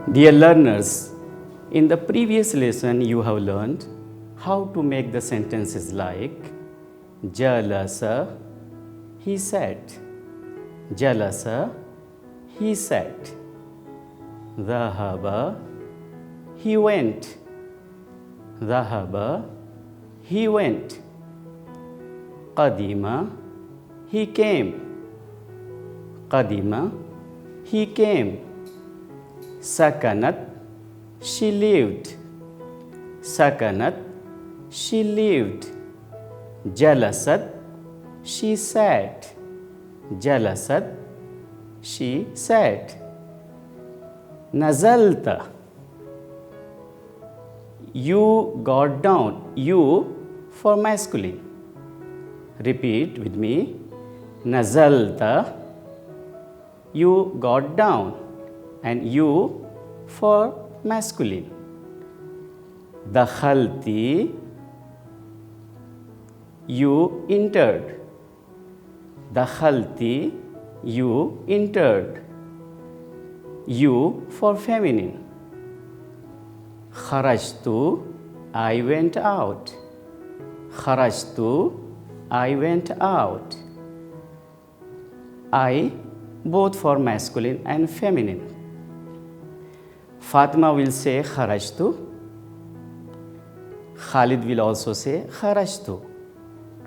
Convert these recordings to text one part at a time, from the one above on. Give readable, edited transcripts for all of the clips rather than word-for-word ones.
Dear learners, in the previous lesson you have learned how to make the sentences like Jalasa, he sat. Jalasa, he sat. Dhahaba, he went. Dhahaba, he went. Qadima, he came. Qadima, he came. Sakanat, she lived. Sakanat, she lived. Jalasat, she sat. Jalasat, she sat. Nazalta, you got down. You for masculine. Repeat with me. Nazalta, you got down. And you for masculine. Dakhalti, you entered. Dakhalti, you entered. You for feminine. Kharajtu, I went out. Kharajtu, I went out. I both for masculine and feminine. Fatima will say kharajtu. Khalid will also say kharajtu.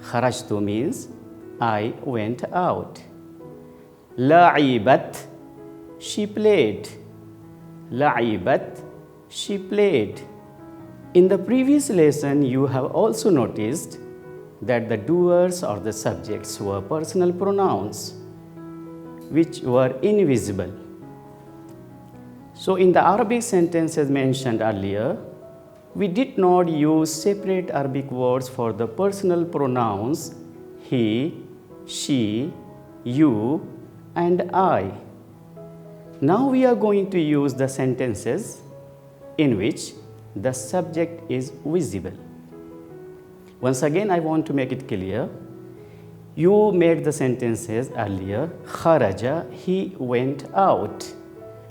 Kharajtu means I went out. La'ibat, she played. La'ibat, she played. In the previous lesson, you have also noticed that the doers or the subjects were personal pronouns, which were invisible. So in the Arabic sentences mentioned earlier, we did not use separate Arabic words for the personal pronouns he, she, you, and I. Now we are going to use the sentences in which the subject is visible. Once again, I want to make it clear. You made the sentences earlier. Kharaja, he went out.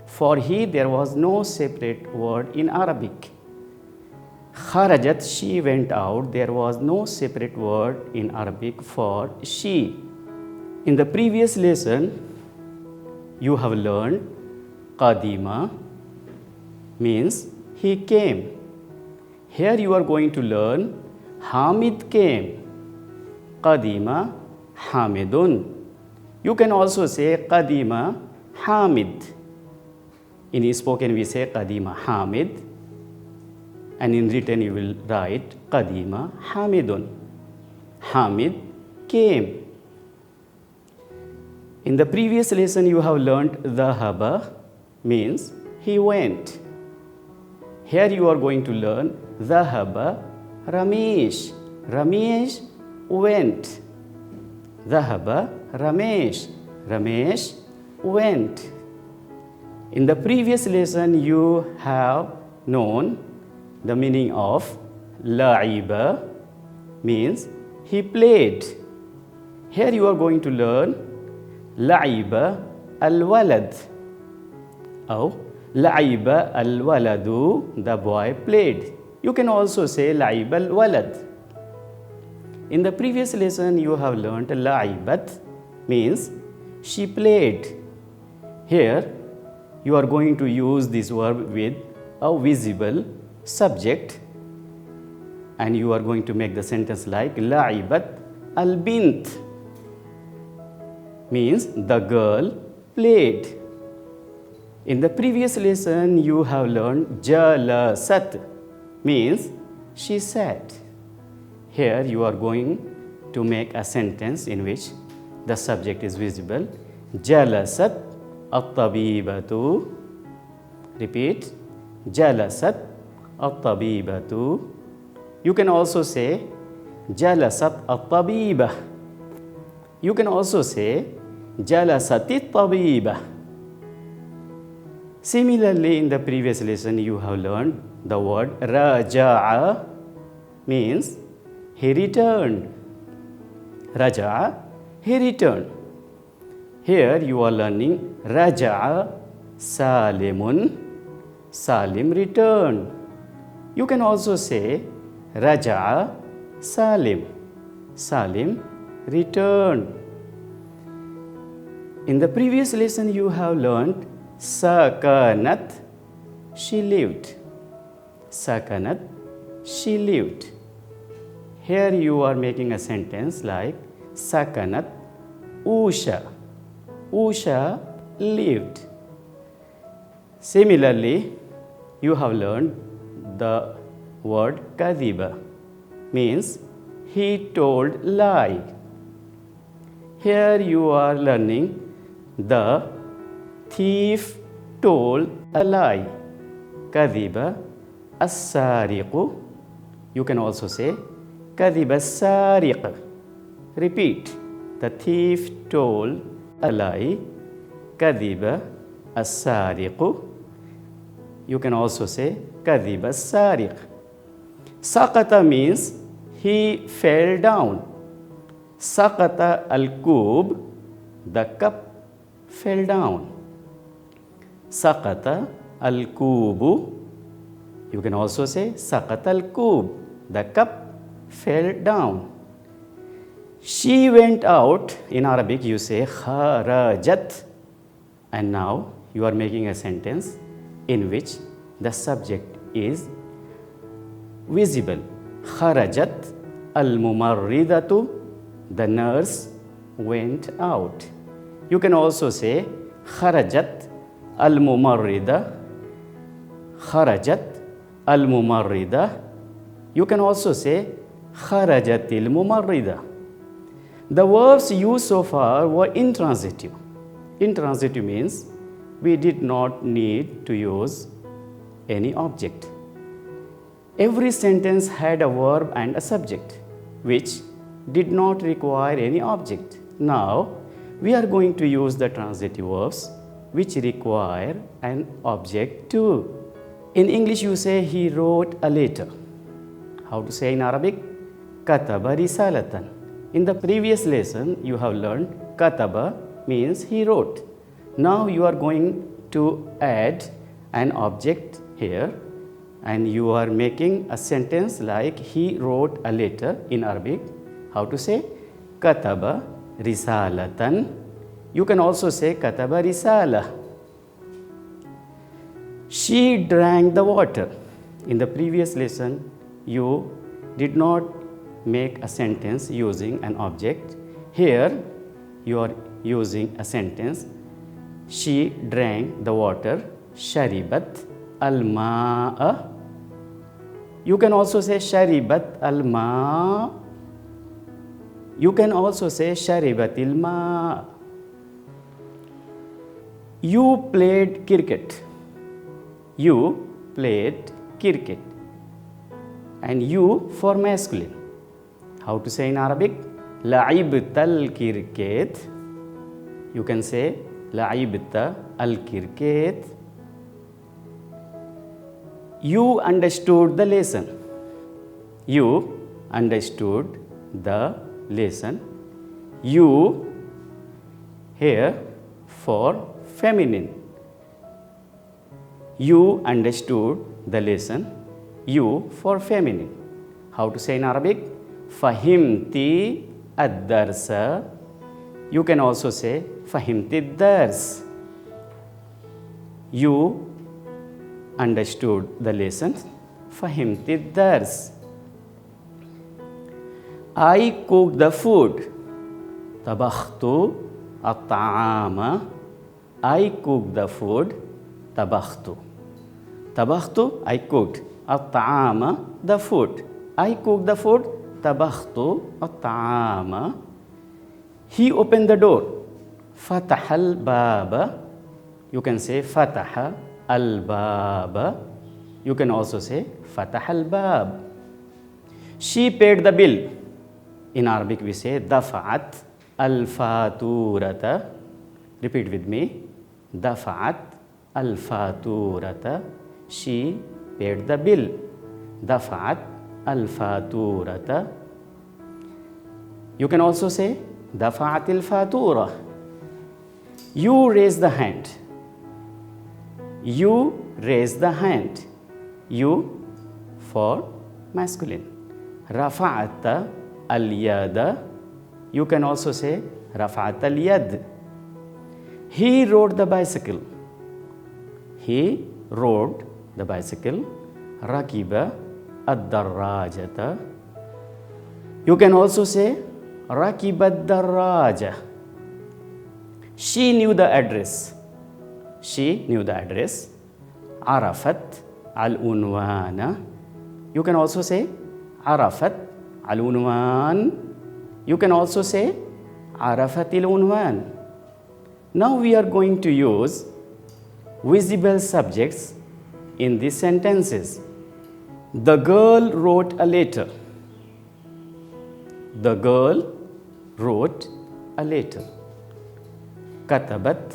For he, there was no separate word in Arabic. Kharajat, she went out. There was no separate word in Arabic for she. In the previous lesson, you have learned Qadima means he came. Here you are going to learn Hamid came. Qadima Hamidun. You can also say Qadima Hamid. In spoken we say Qadima Hamid, and in written you will write Qadima Hamidun. Hamid came. In the previous lesson you have learned Dhahaba means he went. Here you are going to learn Dhahaba Ramesh. Ramesh went. Dhahaba Ramesh. Ramesh went. In the previous lesson, you have known the meaning of la'iba means he played. Here you are going to learn la'iba al-walad. Or la'iba al-waladu, the boy played. You can also say la'iba al-walad. In the previous lesson, you have learned la'ibat means she played. Here, you are going to use this verb with a visible subject, and you are going to make the sentence like La'ibat al-bint means the girl played. In the previous lesson, you have learned Jalasat means she sat. Here you are going to make a sentence in which the subject is visible. Jalasat at-tabibatu. Repeat. Jalasat at-tabibatu. You can also say Jalasat at-tabibah. You can also say Jalasat at-tabibah. Similarly, in the previous lesson, you have learned the word Raja'a means he returned. Raja'a, he returned. Here you are learning Raja'a Salimun, Salim returned. You can also say Raja'a Salim, Salim returned. In the previous lesson you have learned Sakanat, she lived. Sakanat, she lived. Here you are making a sentence like Sakanat Usha, Usha lived. Similarly, you have learned the word Kadiba, means he told lie. Here you are learning the thief told a lie. Kadiba as-sariqu. You can also say Kadiba as-sariq. Repeat. The thief told a lie. Kadiba as-sariqu. You can also say Kadiba as-sariq. Saqata means he fell down. Saqata al-kub, the cup fell down. Saqata al-kubu. You can also say Saqata al-kub, the cup fell down. She went out. In Arabic you say kharajat. And now you are making a sentence in which the subject is visible. Kharajat al-mumarridatu, the nurse went out. You can also say kharajat al-mumarrida, kharajat al-mumarrida. You can also say kharajatil mumarrida. The verbs used so far were intransitive. Intransitive means we did not need to use any object. Every sentence had a verb and a subject, which did not require any object. Now, we are going to use the transitive verbs which require an object too. In English, you say he wrote a letter. How to say in Arabic? Kataba risalatan. In the previous lesson, you have learned kataba means he wrote. Now you are going to add an object here, and you are making a sentence like he wrote a letter in Arabic. How to say? Kataba risalatan. You can also say kataba risala. She drank the water. In the previous lesson, you did not make a sentence using an object. Here, you are using a sentence. She drank the water. Sharibat al-ma'a. You can also say sharibat al-ma'. You can also say sharibatil ma'. You played cricket. You played cricket. And you for masculine. How to say in Arabic? La'ibta al-cricket. You can say La'ibta al-cricket. You understood the lesson. You understood the lesson. You here for feminine. You understood the lesson. You for feminine. How to say in Arabic? Fahimti ad-darsa. You can also say Fahimti ad-dars. You understood the lesson. Fahimti ad-dars. I cooked the food. Tabakhtu at-ta'ama. I cooked the food. Tabakhtu. Tabakhtu, I cooked. At-ta'ama, the food. I cooked the food. Tabakhtu at-ta'ama. He opened the door. Fataha al-baba. You can say Fataha al-baba. You can also say Fataha al-bab. She paid the bill. In Arabic we say Dafa'at al-faturata. Repeat with me. Dafa'at al-faturata. She paid the bill. Dafa'at al-faturata. You can also say دفعت الفاتورة. You raise the hand. You raise the hand. You for masculine. رفعت اليد. You can also say رفعت اليد. He rode the bicycle. He rode the bicycle. ركب الدراجة. You can also say ركب الدراجة. She knew the address. She knew the address. عرفت العنوان. You can also say عرفت العنوان. You can also say عرفت العنوان. Now we are going to use visible subjects in these sentences. The girl wrote a letter. The girl wrote a letter. كتبت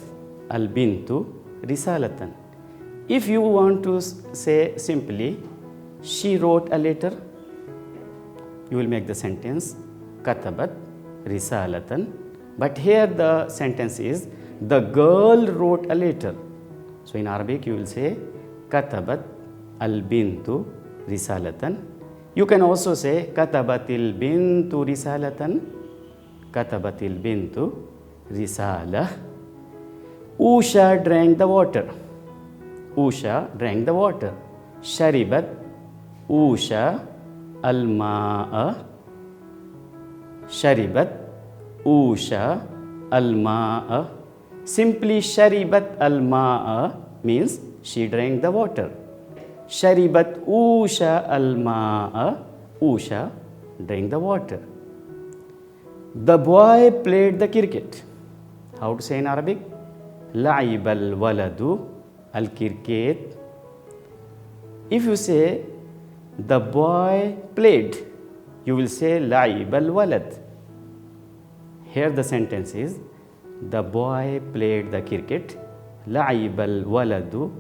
البنت رسالة. If you want to say simply, she wrote a letter, you will make the sentence كتبت رسالة. But here the sentence is the girl wrote a letter. So in Arabic you will say كتبت البنت رسالة. You can also say كتبت البنت رسالة. كتبت البنت رسالة. Usha drank the water. Usha drank the water. شربت Usha الماء. شربت Usha الماء. Simply شربت الماء means she drank the water. شربت Usha الماء. Usha drank the water. The boy played the cricket. How to say in Arabic? لعب الولد الكركيت. If you say the boy played, you will say لعب الولد. Here the sentence is the boy played the cricket. لعب الولد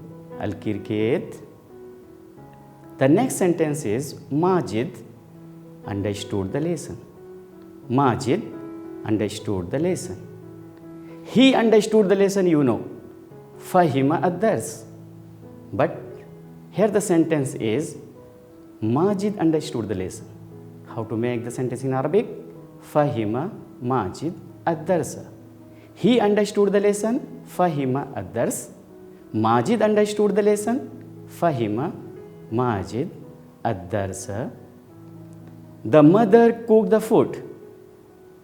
الكركيت. The next sentence is Majid understood the lesson. Majid understood the lesson. He understood the lesson, you know. Fahima ad-dars. But here the sentence is Majid understood the lesson. How to make the sentence in Arabic? Fahima Majid ad-darsa. He understood the lesson. Fahima ad-dars. Majid understood the lesson. Fahima Majid ad-darsa. The mother cooked the food.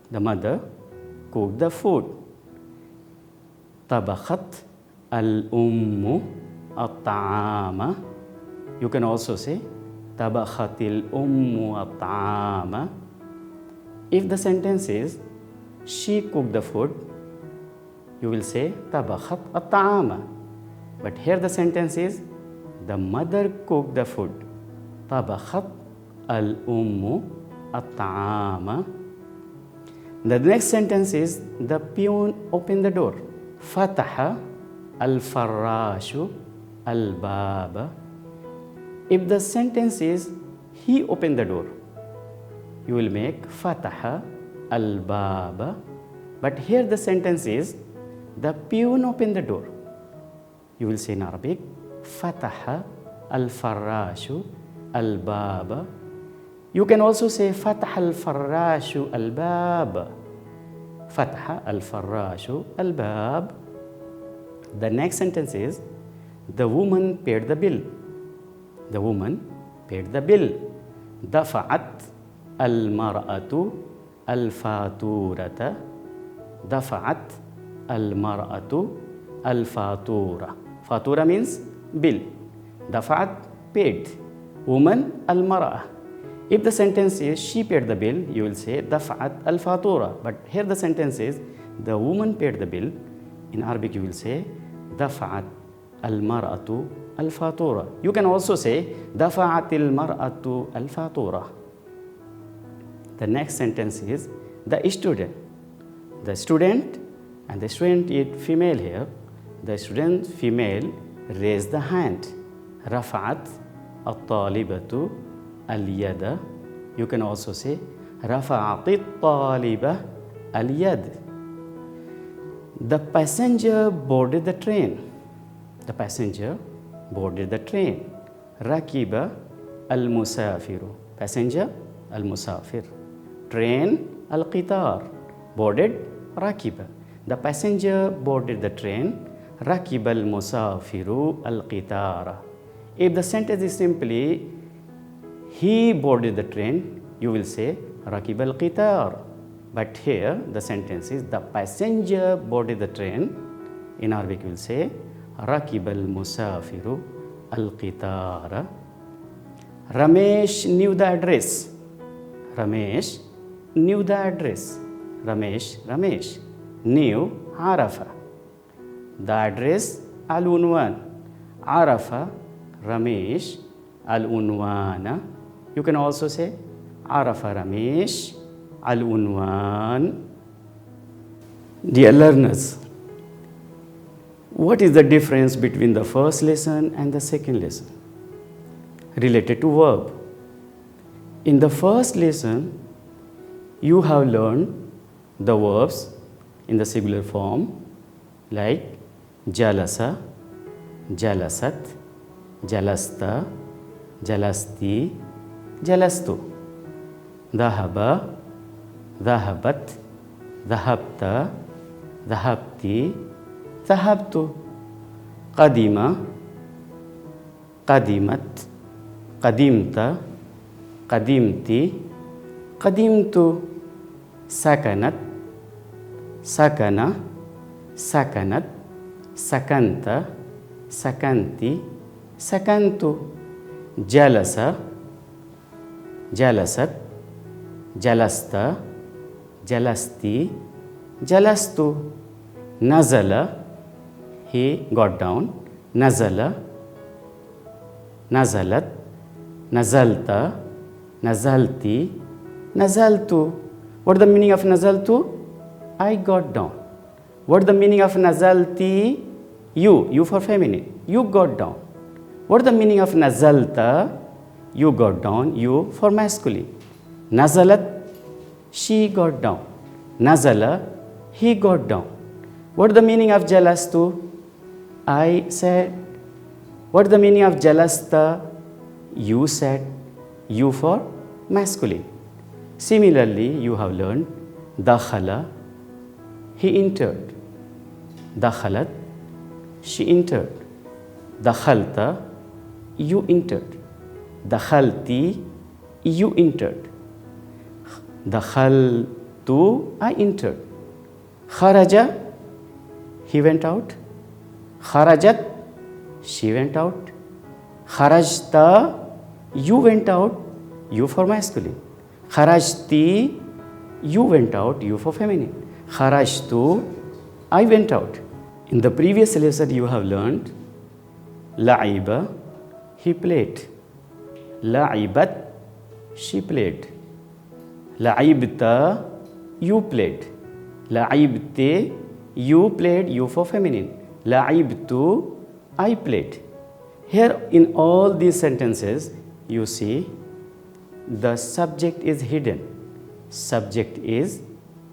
The mother cooked the food. طبخت الأم الطعام. You can also say طبخت الأم الطعام. If the sentence is she cooked the food, you will say طبخت الطعام. But here the sentence is the mother cooked the food. طبخت الأم الطعام. The next sentence is the peon opened the door. فتح الفراش الباب. If the sentence is he opened the door, you will make فتح الباب. But here the sentence is the peon opened the door. You will say in Arabic فتح الفراش الباب. You can also say فتح الفراش الباب. فتح الفراش الباب. The next sentence is the woman paid the bill. The woman paid the bill. دفعت المرأة الفاتورة. دفعت المرأة الفاتورة. فاتورة means bill. دفعت paid. Woman المرأة. If the sentence is she paid the bill, you will say دفعت الفاتورة. But here the sentence is the woman paid the bill. In Arabic you will say دفعت المرأة الفاتورة. You can also say دفعت المرأة الفاتورة. The next sentence is the student. The student, and the student is female here. The student female raised the hand. رفعت الطالبة اليد. You can also say رفعت الطالبة اليد. The passenger boarded the train. The passenger boarded the train. ركب المسافر. Passenger المسافر. Train القطار. Boarded ركب. The passenger boarded the train. ركب المسافر القطار. If the sentence is simply he boarded the train, you will say ركب القطار. But here the sentence is the passenger boarded the train. In Arabic, you will say ركب المسافر القطار. Ramesh knew the address. Ramesh knew the address. Ramesh knew عرف. The address العنوان. عرف رميش العنوان. You can also say عرف رميش العنوان. Dear learners, what is the difference between the first lesson and the second lesson related to verb? In the first lesson, you have learned the verbs in the singular form like jalasa, jalasat, jalasta, jalasti, jalastu. Dhahaba, dhahabat, dhahabta, dhahabti, dhahabtu. Qadima, qadimat, qadimta, qadimti, qadimtu. Sakanat, sakana, sakanat, sakanta, sakanti, sakantu. Jalasa, jalasat, jalasta, jalasti, jalastu. Nazala, he got down. Nazala, nazalat, nazalta, nazalti, nazaltu. What is the meaning of nazaltu? I got down. What is the meaning of nazalti? You for feminine. You got down. What is the meaning of nazalta? You got down. You for masculine. Nazalat, she got down. Nazala, he got down. What is the meaning of jalastu? I said. What is the meaning of jalasta? You said. You for masculine. Similarly, you have learned dakhala, he entered. Dakhalat, she entered. Dakhalta, you entered. Dakhalti, you entered. Dakhaltu, I entered. Kharaja, he went out. Kharajat, she went out. Kharajta, you went out. You for masculine. Kharajti, you went out. You for feminine. Kharajtu, I went out. In the previous lesson, you have learned La'iba, he played. La'ibat, she played. La'ibta, you played. La'ibte, you played. You for feminine. La'ibtu, I played. Here in all these sentences, you see the subject is hidden. Subject is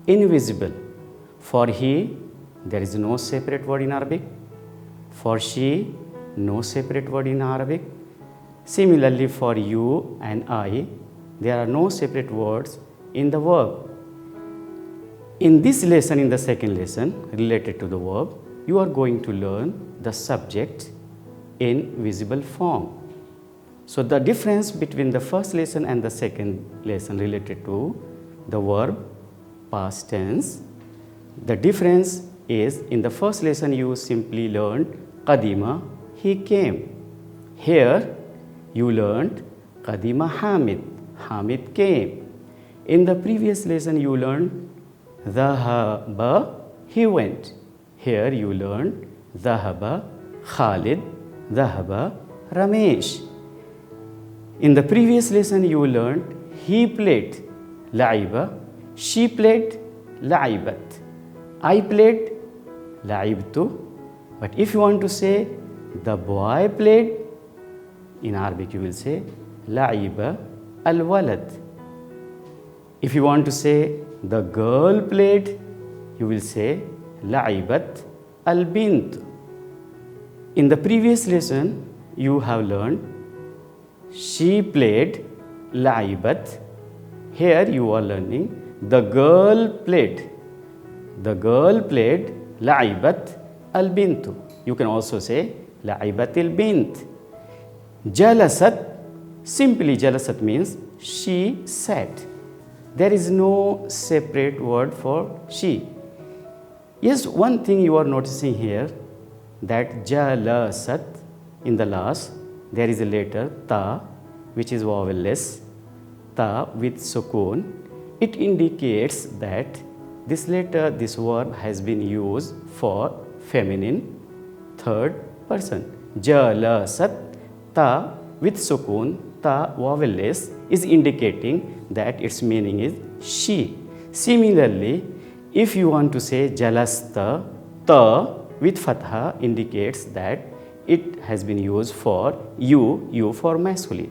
invisible. For he, there is no separate word in Arabic. For she, no separate word in Arabic. Similarly, for you and I, there are no separate words in the verb. In this lesson, in the second lesson related to the verb, you are going to learn the subject in visible form. So the difference between the first lesson and the second lesson related to the verb past tense, the difference is in the first lesson you simply learned Qadima, he came. Here you learned Qadima Hamid, Hamid came. In the previous lesson you learned Dhahaba, he went. Here you learned Dhahaba Khalid, Dhahaba Ramesh. In the previous lesson you learned he played La'iba, she played La'ibat, I played La'ibtu. But if you want to say the boy played, in Arabic you will say La'iba al-walad. If you want to say the girl played, you will say لعبت البنت. In the previous lesson, you have learned she played لعبت. Here you are learning the girl played. The girl played لعبت البنت. You can also say لعبت البنت. جلست, simply جلست means she sat. There is no separate word for she. Yes, one thing you are noticing here, that jalasat, in the last there is a letter ta which is vowelless, ta with sukun. It indicates that this letter, this verb has been used for feminine third person. Jalasat, ta with sukun, ta vowelless, is indicating that its meaning is she. Similarly, if you want to say jalasta, ta with fatha indicates that it has been used for you for masculine.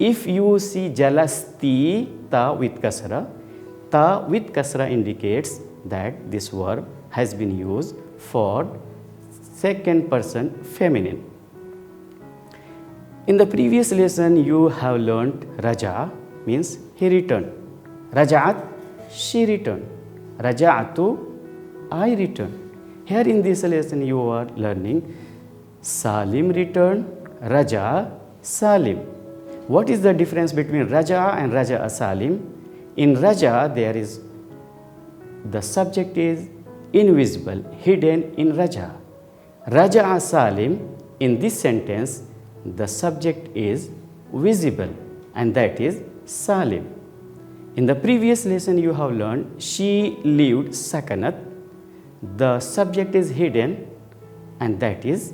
If you see jalasti, ta with kasra indicates that this verb has been used for second person feminine. In the previous lesson, you have learnt raja means he returned. Raja'at, she returned. Raja'atu, I returned. Here in this lesson, you are learning Salim returned, Raja, Salim. What is the difference between Raja and Raja Salim? In Raja, there is the subject is invisible, hidden in Raja. Raja Salim, in this sentence, the subject is visible, and that is Salim. In the previous lesson, you have learned she lived Sakanat. The subject is hidden, and that is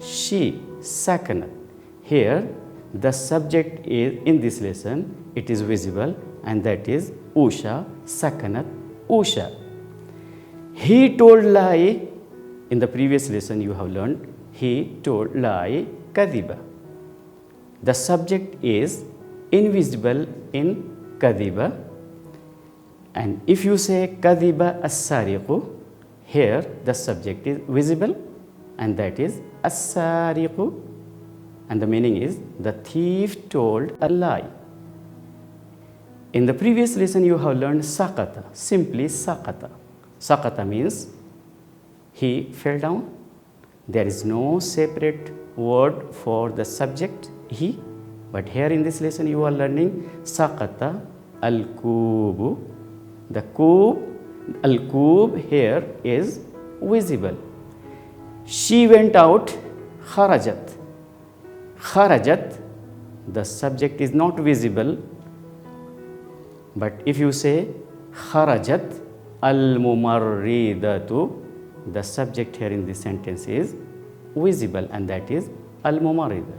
she, Sakanat. Here, the subject is, in this lesson, it is visible, and that is Usha, Sakanat, Usha. He told lie. In the previous lesson, you have learned he told lie, Kadiba. The subject is invisible in Kadiba. And if you say Kadiba as-sariqu, here the subject is visible, and that is as-sariqu, and the meaning is the thief told a lie. In the previous lesson, you have learned sakata, simply sakata. Sakata means he fell down. There is no separate word for the subject he, but here in this lesson you are learning sakata al-kubu. The kub, al-kub here is visible. She went out, kharajat. Kharajat, the subject is not visible, but if you say kharajat al-mumarridatu, the subject here in this sentence is visible, and that is al-mumarrida.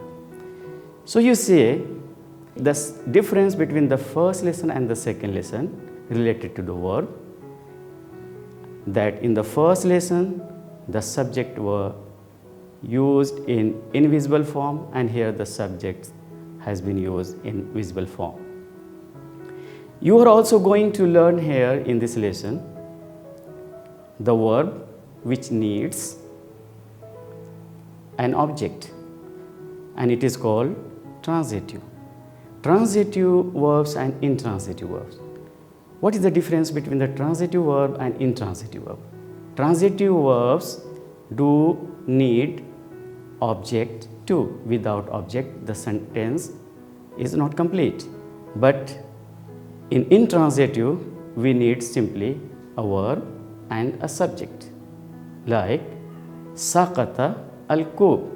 So you see the difference between the first lesson and the second lesson related to the verb, that in the first lesson the subject were used in invisible form, and here the subject has been used in visible form. You are also going to learn here in this lesson the verb which needs an object, and it is called transitive. Transitive verbs and intransitive verbs. What is the difference between the transitive verb and intransitive verb? Transitive verbs do need object too. Without object, the sentence is not complete. But in intransitive, we need simply a verb and a subject. Like Sakata al-kub.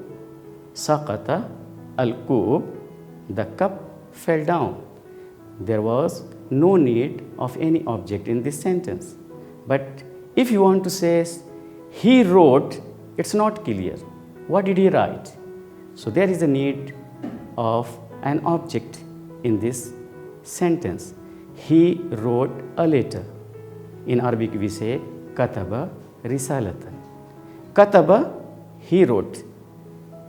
Sakata al-kub, the cup fell down. There was no need of any object in this sentence. But if you want to say he wrote, it's not clear. What did he write? So there is a need of an object in this sentence. He wrote a letter. In Arabic we say kataba risalatan. Kataba, he wrote.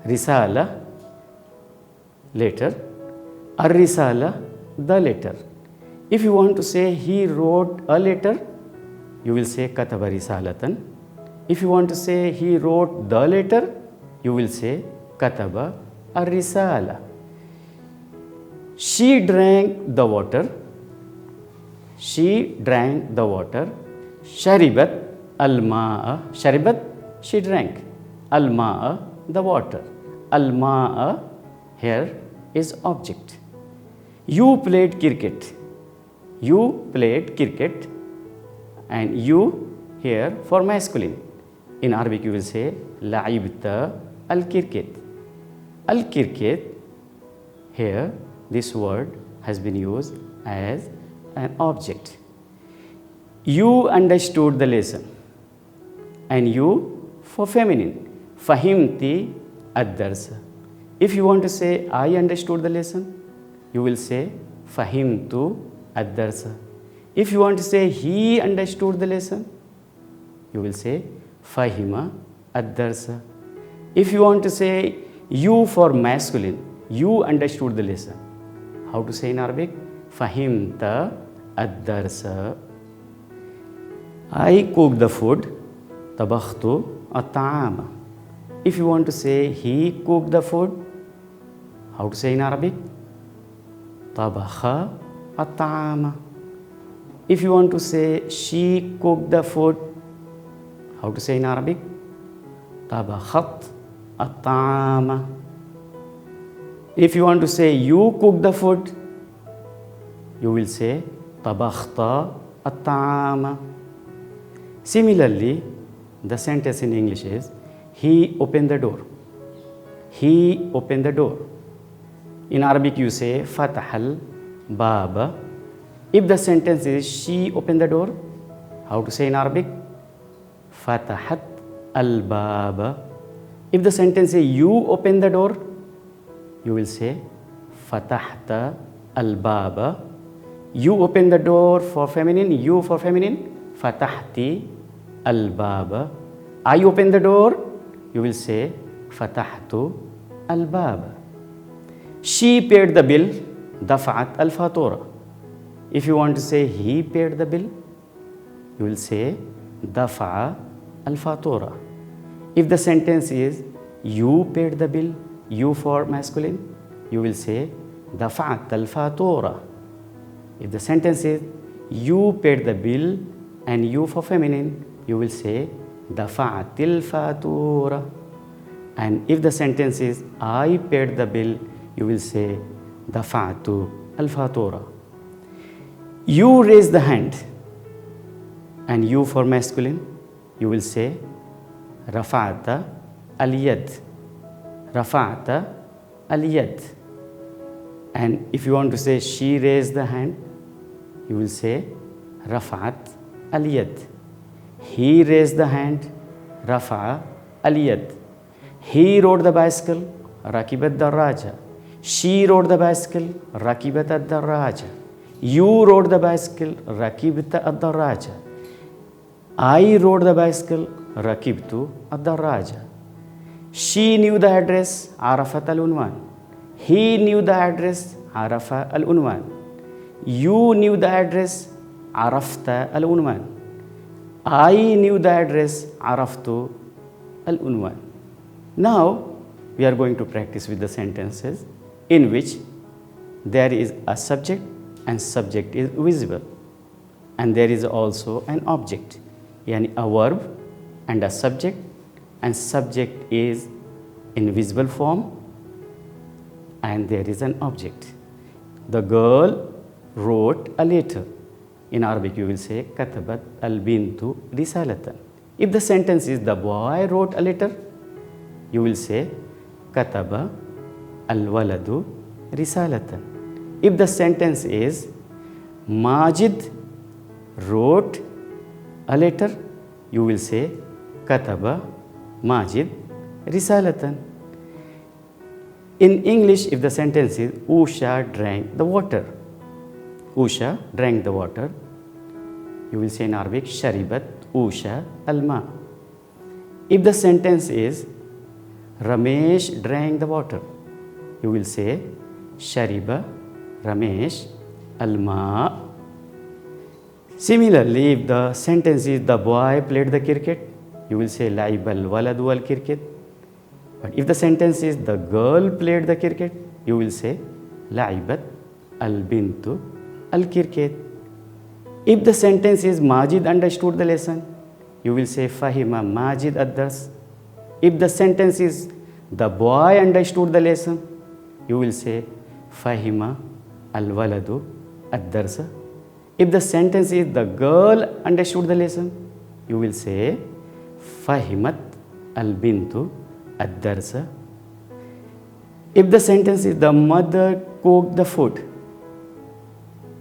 Risala, letter. Ar-risala, the letter. If you want to say he wrote a letter, you will say kataba risalatan. If you want to say he wrote the letter, you will say kataba ar-risala. She drank the water. She drank the water. Sharibat al-ma'a. Sharibat, she drank. Al-ma'a, the water. Al-ma'a here is object. You played cricket. You played cricket. And you here for masculine. In Arabic you will say la'ibta al-cricket. Al-cricket, here this word has been used as an object. You understood the lesson. And you for feminine. Fahimti ad-darsa. If you want to say I understood the lesson, you will say fahimtu ad-darsa. If you want to say he understood the lesson, you will say fahima ad-darsa. If you want to say you for masculine, you understood the lesson. How to say in Arabic? Fahimta ad-darsa. I cooked the food. Tabakhtu at-ta'ama. If you want to say he cooked the food, how to say in Arabic? Tabakha at-ta'ama. If you want to say she cooked the food, how to say in Arabic? Tabakhat at-ta'ama. If you want to say you cook the food, you will say tabakhta at-ta'ama. Similarly, the sentence in English is he opened the door. He opened the door. In Arabic you say fatahal baba. If the sentence is she opened the door, how to say in Arabic? Fatahat al-baba. If the sentence is you open the door, you will say fatahta al-baba. You open the door for feminine, you for feminine, fatahti al-baba. I open the door, you will say fatahtu al-baba. She paid the bill, dafa'at al-fatura. If you want to say he paid the bill, you will say dafa'a al-fatura. If the sentence is you paid the bill, you for masculine, you will say dafa'at al-fatura. If the sentence is you paid the bill and you for feminine, you will say dafa'at al-fatura. And if the sentence is I paid the bill, you will say dafa'tu al-fatura. You raise the hand and you for masculine, you will say rafa'ta al-yad. Rafa'ta al-yad. And if you want to say she raised the hand, you will say rafa'at al-yad. He raised the hand, rafa'a al-yad. He rode the bicycle, rakibat darraja. She rode the bicycle, rakibat ad-darraja. You rode the bicycle, rakibta ad-darraja. I rode the bicycle, rakibtu ad-darraja. She knew the address, arafat al-unwan. He knew the address, arafa al-unwan. You knew the address, arafta al-unwan. I knew the address, araftu al-unwan. Now, we are going to practice with the sentences in which there is a subject and subject is visible. And there is also an object, yani a verb and a subject, and subject is in visible form and there is an object. The girl wrote a letter. In Arabic you will say katabat al-bintu risalatan. If the sentence is the boy wrote a letter, you will say kataba al-waladu risalatan. If the sentence is Majid wrote a letter, you will say kataba Majid risalatan. In English, if the sentence is Usha drank the water, Usha drank the water, you will say in Arabic sharibat Usha al-ma. If the sentence is Ramesh drank the water, you will say shariba Ramesh al-ma Similarly, if the sentence is the boy played the cricket, you will say لعب الولد الكركت. But if the sentence is the girl played the cricket, you will say لعبت البنت الكركت. If the sentence is Majid understood the lesson, you will say فهم ماجد الدرس. If the sentence is the boy understood the lesson, you will say فهم الولد الدرس. If the sentence is the girl understood the lesson, you will say فهمت البنت الدرس. If the sentence is the mother cooked the food,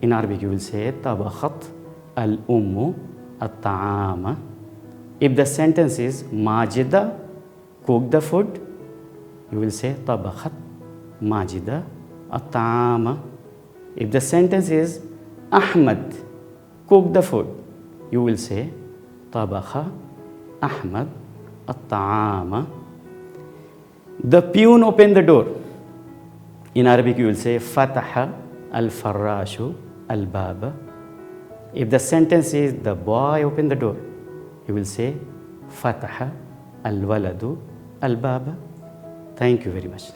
in Arabic you will say طبخت الأم الطعام. If the sentence is ماجدة cooked the food, you will say طبخت ماجدة الطعام. If the sentence is Ahmad cooked the food, you will say طبخ أحمد الطعام. The peon opened the door. In Arabic you will say فتح الفراش الباب. If the sentence is the boy opened the door, you will say فتح الولد الباب. Thank you very much.